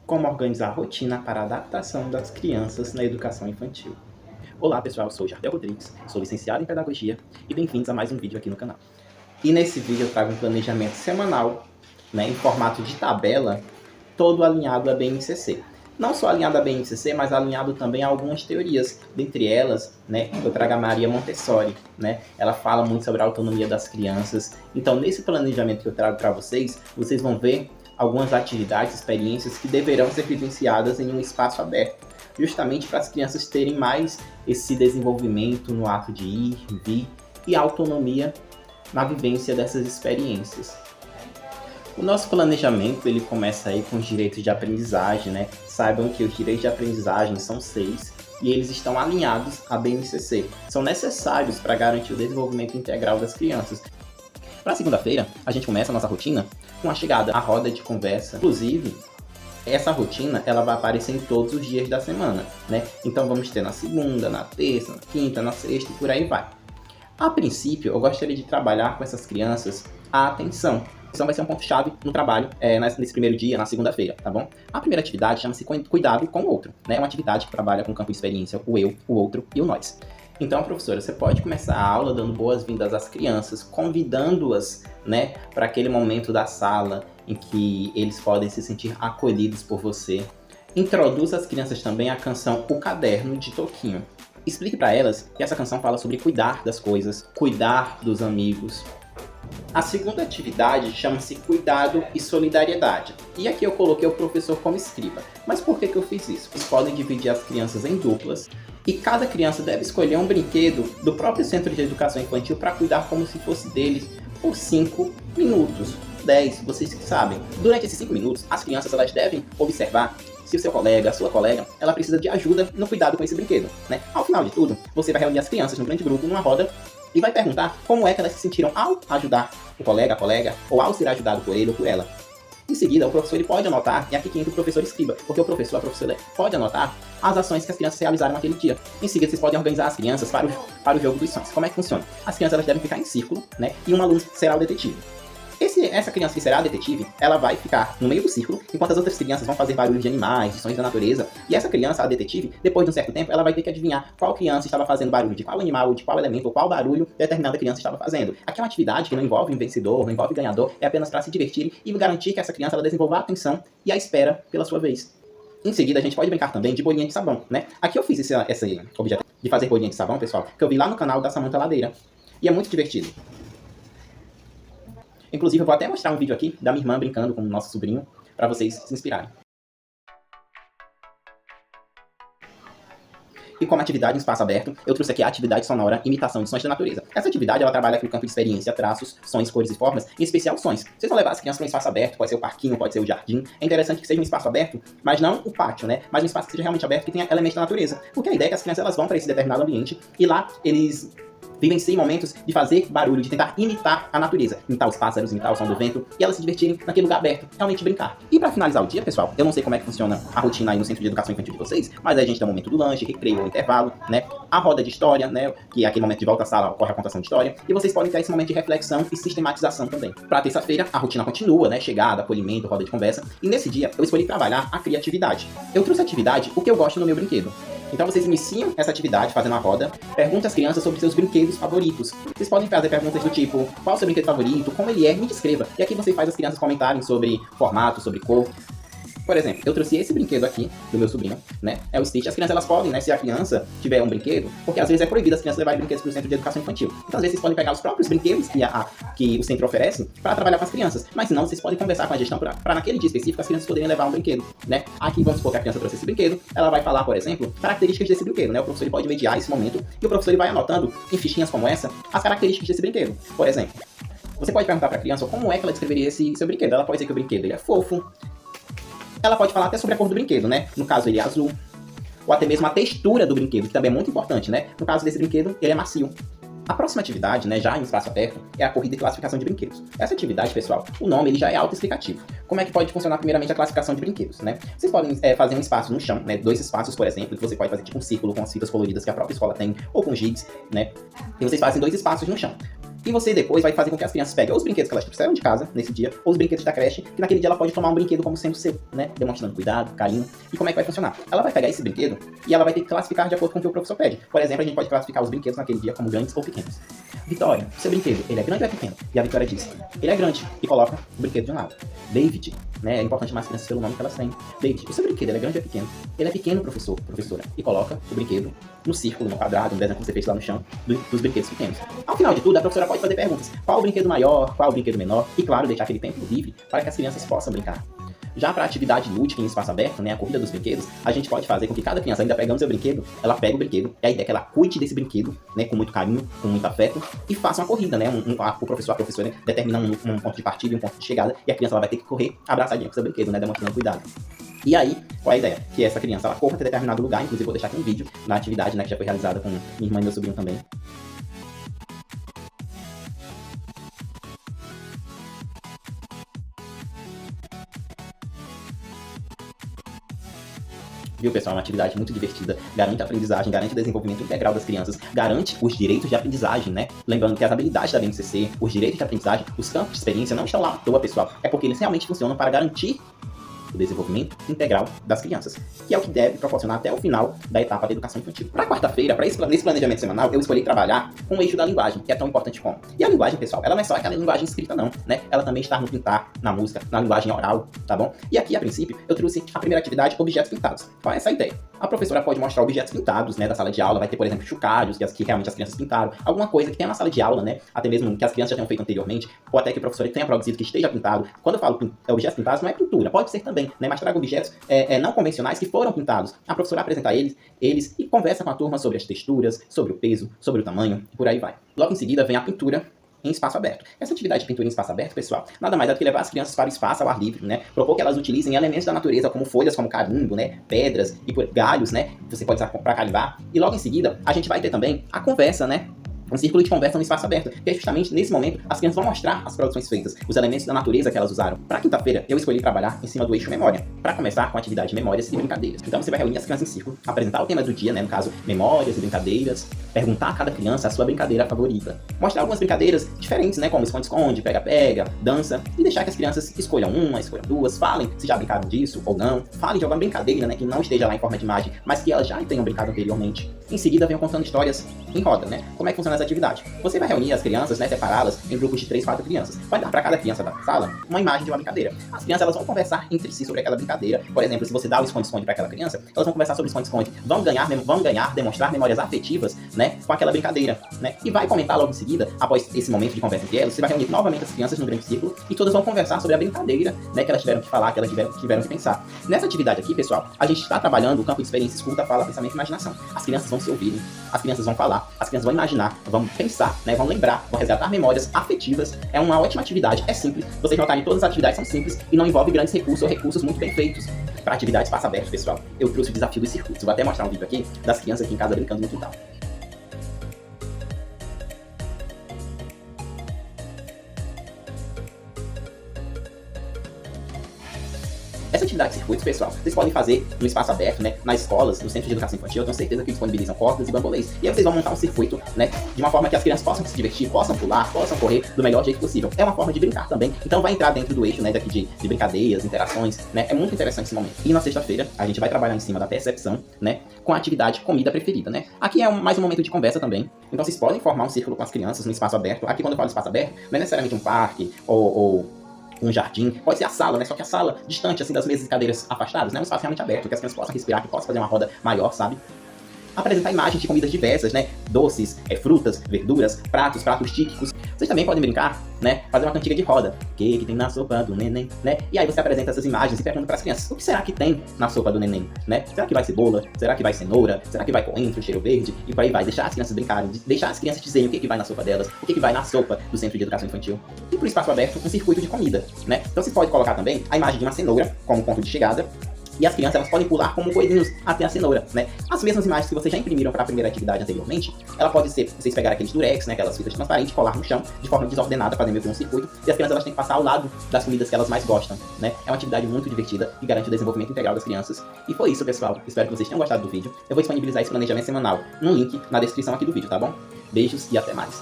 como organizar a rotina para a adaptação das crianças na educação infantil. Olá pessoal, eu sou Jardel Rodrigues, sou licenciado em Pedagogia e bem-vindos a mais um vídeo aqui no canal. E nesse vídeo eu trago um planejamento semanal, em formato de tabela, todo alinhado à BNCC. Não só alinhado à BNCC, mas alinhado também a algumas teorias. Dentre elas, eu trago a Maria Montessori, Ela fala muito sobre a autonomia das crianças. Então, nesse planejamento que eu trago para vocês, vocês vão ver algumas atividades, experiências que deverão ser vivenciadas em um espaço aberto, justamente para as crianças terem mais esse desenvolvimento no ato de ir, vir e autonomia na vivência dessas experiências. O nosso planejamento ele começa aí com os direitos de aprendizagem, Saibam que os direitos de aprendizagem são 6 e eles estão alinhados à BNCC. São necessários para garantir o desenvolvimento integral das crianças. Para segunda-feira, a gente começa a nossa rotina com a chegada à roda de conversa. Inclusive, essa rotina ela vai aparecer em todos os dias da semana, Então vamos ter na segunda, na terça, na quinta, na sexta e por aí vai. A princípio, eu gostaria de trabalhar com essas crianças a atenção. Então vai ser um ponto-chave no trabalho nesse primeiro dia, na segunda-feira, tá bom? A primeira atividade chama-se Cuidado com o Outro, É uma atividade que trabalha com o campo de experiência, o eu, o outro e o nós. Então, professora, você pode começar a aula dando boas-vindas às crianças, convidando-as, para aquele momento da sala em que eles podem se sentir acolhidos por você. Introduza as crianças também à canção O Caderno de Toquinho. Explique para elas que essa canção fala sobre cuidar das coisas, cuidar dos amigos. A segunda atividade chama-se Cuidado e Solidariedade. E aqui eu coloquei o professor como escriba. Mas por que eu fiz isso? Vocês podem dividir as crianças em duplas e cada criança deve escolher um brinquedo do próprio Centro de Educação Infantil para cuidar como se fosse deles por 5 minutos, 10, vocês que sabem. Durante esses 5 minutos, as crianças elas devem observar se o seu colega, a sua colega, ela precisa de ajuda no cuidado com esse brinquedo, Ao final de tudo, você vai reunir as crianças num grande grupo, numa roda, e vai perguntar como é que elas se sentiram ao ajudar o colega, a colega, ou ao ser ajudado por ele ou por ela. Em seguida, o professor ele pode anotar, e aqui que entra o professor escriba, porque o professor, a professora, pode anotar as ações que as crianças realizaram naquele dia. Em seguida, vocês podem organizar as crianças para o jogo dos sonhos. Como é que funciona? As crianças elas devem ficar em círculo, E uma luz será o detetive. Essa criança que será a detetive, ela vai ficar no meio do círculo, enquanto as outras crianças vão fazer barulhos de animais, de sons da natureza. E essa criança, a detetive, depois de um certo tempo, ela vai ter que adivinhar qual criança estava fazendo barulho de qual animal, de qual elemento, ou qual barulho determinada criança estava fazendo. Aqui é uma atividade que não envolve vencedor, não envolve ganhador, é apenas para se divertir e garantir que essa criança ela desenvolva a atenção e a espera pela sua vez. Em seguida, a gente pode brincar também de bolinha de sabão, Aqui eu fiz esse objeto de fazer bolinha de sabão, pessoal, que eu vi lá no canal da Samantha Ladeira. E é muito divertido. Inclusive, eu vou até mostrar um vídeo aqui da minha irmã brincando com o nosso sobrinho, para vocês se inspirarem. E como atividade em espaço aberto, eu trouxe aqui a atividade sonora Imitação de Sons da Natureza. Essa atividade, ela trabalha com o campo de experiência, traços, sons, cores e formas, em especial sons. Vocês vão levar as crianças para um espaço aberto, pode ser o parquinho, pode ser o jardim. É interessante que seja um espaço aberto, mas não o pátio, Mas um espaço que seja realmente aberto, que tenha elementos da natureza. Porque a ideia é que as crianças elas vão para esse determinado ambiente e lá eles vivenciem momentos de fazer barulho, de tentar imitar a natureza. Imitar os pássaros, imitar o som do vento, e elas se divertirem naquele lugar aberto, realmente brincar. E pra finalizar o dia, pessoal, eu não sei como é que funciona a rotina aí no Centro de Educação Infantil de vocês, mas aí a gente tem o momento do lanche, recreio ou intervalo, A roda de história, que é aquele momento de volta à sala, ocorre a contação de história, e vocês podem ter esse momento de reflexão e sistematização também. Pra terça-feira, a rotina continua, Chegada, acolhimento, roda de conversa, e nesse dia eu escolhi trabalhar a criatividade. Eu trouxe a atividade, o que eu gosto no meu brinquedo. Então vocês iniciam essa atividade fazendo a roda, perguntam às crianças sobre seus brinquedos favoritos. Vocês podem fazer perguntas do tipo, qual é o seu brinquedo favorito, como ele é, me descreva. E aqui você faz as crianças comentarem sobre formato, sobre cor. Por exemplo, eu trouxe esse brinquedo aqui, do meu sobrinho, É o Stitch. As crianças, elas podem, se a criança tiver um brinquedo, porque às vezes é proibido as crianças levarem brinquedos para o Centro de Educação Infantil. Então, às vezes, vocês podem pegar os próprios brinquedos que o centro oferece para trabalhar com as crianças. Mas se não, vocês podem conversar com a gestão para naquele dia específico as crianças poderem levar um brinquedo, Aqui, vamos supor que a criança trouxe esse brinquedo, ela vai falar, por exemplo, características desse brinquedo, O professor ele pode mediar esse momento e o professor ele vai anotando em fichinhas como essa as características desse brinquedo. Por exemplo, você pode perguntar para a criança como é que ela descreveria esse seu brinquedo. Ela pode dizer que o brinquedo ele é fofo. Ela pode falar até sobre a cor do brinquedo, No caso, ele é azul. Ou até mesmo a textura do brinquedo, que também é muito importante, No caso desse brinquedo, ele é macio. A próxima atividade, já em espaço aberto, é a corrida e classificação de brinquedos. Essa atividade, pessoal, o nome ele já é autoexplicativo. Como é que pode funcionar primeiramente a classificação de brinquedos, Vocês podem fazer um espaço no chão, 2 espaços, por exemplo, que você pode fazer tipo um círculo com as fitas coloridas que a própria escola tem, ou com gigs, E vocês fazem 2 espaços no chão. E você depois vai fazer com que as crianças peguem ou os brinquedos que elas trouxeram de casa nesse dia, ou os brinquedos da creche, que naquele dia ela pode tomar um brinquedo como sendo seu, né? Demonstrando cuidado, carinho. E como é que vai funcionar? Ela vai pegar esse brinquedo e ela vai ter que classificar de acordo com o que o professor pede. Por exemplo, a gente pode classificar os brinquedos naquele dia como grandes ou pequenos. Vitória, seu brinquedo, ele é grande ou é pequeno? E a Vitória diz, ele é grande, e coloca o brinquedo de um lado. David, né, é importante chamar as crianças pelo nome que elas têm. David, o seu brinquedo, ele é grande ou é pequeno? Ele é pequeno, professor, professora. E coloca o brinquedo no círculo, no quadrado, no desenho que você fez lá no chão, dos brinquedos pequenos. Ao final de tudo, a professora pode fazer perguntas. Qual o brinquedo maior, qual o brinquedo menor? E claro, deixar aquele tempo livre para que as crianças possam brincar. Já para a atividade lúdica em espaço aberto, né, a corrida dos brinquedos, a gente pode fazer com que cada criança, ainda pegando seu brinquedo, ela pega o brinquedo, e a ideia é que ela cuide desse brinquedo, né, com muito carinho, com muito afeto, e faça uma corrida, né, o professor, a professora determina um ponto de partida e um ponto de chegada, e a criança ela vai ter que correr abraçadinha com seu brinquedo, né, demonstrando cuidado. E aí, qual é a ideia? Que essa criança, ela corra até determinado lugar, inclusive vou deixar aqui um vídeo na atividade, né, que já foi realizada com minha irmã e meu sobrinho também. Viu, pessoal? É uma atividade muito divertida, garante a aprendizagem, garante o desenvolvimento integral das crianças, garante os direitos de aprendizagem, né? Lembrando que as habilidades da BNCC, os direitos de aprendizagem, os campos de experiência não estão lá à toa, pessoal. É porque eles realmente funcionam para garantir o desenvolvimento integral das crianças, que é o que deve proporcionar até o final da etapa da educação infantil. Para quarta-feira, nesse planejamento semanal, eu escolhi trabalhar com o eixo da linguagem, que é tão importante como. E a linguagem, pessoal, ela não é só aquela linguagem escrita, não, né? Ela também está no pintar, na música, na linguagem oral, tá bom? E aqui, a princípio, eu trouxe a primeira atividade, objetos pintados. Qual é essa ideia? A professora pode mostrar objetos pintados, né, da sala de aula, vai ter, por exemplo, chocalhos, que realmente as crianças pintaram, alguma coisa que tenha na sala de aula, né, até mesmo que as crianças já tenham feito anteriormente, ou até que o professor tenha produzido que esteja pintado. Quando eu falo objetos pintados, não é pintura, pode ser também, né, mas traga objetos não convencionais que foram pintados. A professora apresenta eles e conversa com a turma sobre as texturas, sobre o peso, sobre o tamanho, e por aí vai. Logo em seguida vem a pintura em espaço aberto. Essa atividade de pintura em espaço aberto, pessoal, nada mais é do que levar as crianças para o espaço ao ar livre, né? Propor que elas utilizem elementos da natureza, como folhas, como carimbo, né? Pedras e galhos, né? Você pode usar para carimbar. E logo em seguida, a gente vai ter também a conversa, né? Um círculo de conversa no espaço aberto, que é justamente nesse momento as crianças vão mostrar as produções feitas, os elementos da natureza que elas usaram. Para quinta-feira, eu escolhi trabalhar em cima do eixo memória, para começar com a atividade de memórias e brincadeiras. Então você vai reunir as crianças em círculo, apresentar o tema do dia, né, no caso, memórias e brincadeiras, perguntar a cada criança a sua brincadeira favorita, mostrar algumas brincadeiras diferentes, né, como esconde-esconde, pega-pega, dança, e deixar que as crianças escolham uma, escolham duas, falem se já brincaram disso ou não, falem de alguma brincadeira, né, que não esteja lá em forma de imagem, mas que elas já tenham brincado anteriormente. Em seguida, venham contando histórias em roda, né, como é que funciona essa atividade. Você vai reunir as crianças, né, separá-las em grupos de 3, 4 crianças. Vai dar para cada criança da sala uma imagem de uma brincadeira. As crianças elas vão conversar entre si sobre aquela brincadeira. Por exemplo, se você dá o esconde-esconde para aquela criança, elas vão conversar sobre o esconde-esconde, vão ganhar, demonstrar memórias afetivas, né, com aquela brincadeira, né? E vai comentar logo em seguida, após esse momento de conversa entre elas, você vai reunir novamente as crianças num grande círculo e todas vão conversar sobre a brincadeira, né, que elas tiveram que falar, que elas tiveram que pensar. Nessa atividade aqui, pessoal, a gente está trabalhando o campo de experiência, escuta, fala, pensamento e imaginação. As crianças vão se ouvir, as crianças vão falar, as crianças vão imaginar, vão pensar, né, vão lembrar, vão resgatar memórias afetivas. É uma ótima atividade, é simples. Vocês notarem, todas as atividades são simples e não envolvem grandes recursos ou recursos muito bem feitos. Para atividade espaço aberto, pessoal, eu trouxe o desafio dos circuitos. Vou até mostrar um vídeo aqui das crianças aqui em casa brincando no quintal. Essa atividade de circuitos, pessoal, vocês podem fazer no espaço aberto, né, nas escolas, no centro de educação infantil. Eu tenho certeza que disponibilizam cordas e bambolês. E aí vocês vão montar um circuito, né, de uma forma que as crianças possam se divertir, possam pular, possam correr do melhor jeito possível. É uma forma de brincar também. Então vai entrar dentro do eixo, né, daqui de brincadeiras, interações, né. É muito interessante esse momento. E na sexta-feira, a gente vai trabalhar em cima da percepção, né, com a atividade comida preferida, né. Aqui é mais um momento de conversa também. Então vocês podem formar um círculo com as crianças no espaço aberto. Aqui quando eu falo espaço aberto, não é necessariamente um parque ou um jardim, pode ser a sala, né? Só que a sala distante, assim, das mesas e cadeiras afastadas, né? Um espaço realmente aberto, que as crianças possam respirar, que possam fazer uma roda maior, sabe? Apresentar imagens de comidas diversas, né? Doces, frutas, verduras, pratos típicos. Vocês também podem brincar, né? Fazer uma cantiga de roda. O que tem na sopa do neném, né? E aí você apresenta essas imagens e pergunta para as crianças: o que será que tem na sopa do neném, né? Será que vai cebola? Será que vai cenoura? Será que vai coentro, cheiro verde? E por aí vai. Deixar as crianças brincarem, deixar as crianças dizerem o que vai na sopa delas, o que vai na sopa do Centro de Educação Infantil. E pro espaço aberto, um circuito de comida, né? Então você pode colocar também a imagem de uma cenoura como ponto de chegada. E as crianças elas podem pular como coelhinhos até a cenoura, né? As mesmas imagens que vocês já imprimiram para a primeira atividade anteriormente, ela pode ser, vocês pegarem aqueles durex, né? Aquelas fitas transparentes, colar no chão de forma desordenada, fazendo meio que um circuito, e as crianças elas têm que passar ao lado das comidas que elas mais gostam, né? É uma atividade muito divertida e garante o desenvolvimento integral das crianças. E foi isso, pessoal. Espero que vocês tenham gostado do vídeo. Eu vou disponibilizar esse planejamento semanal num link na descrição aqui do vídeo, tá bom? Beijos e até mais.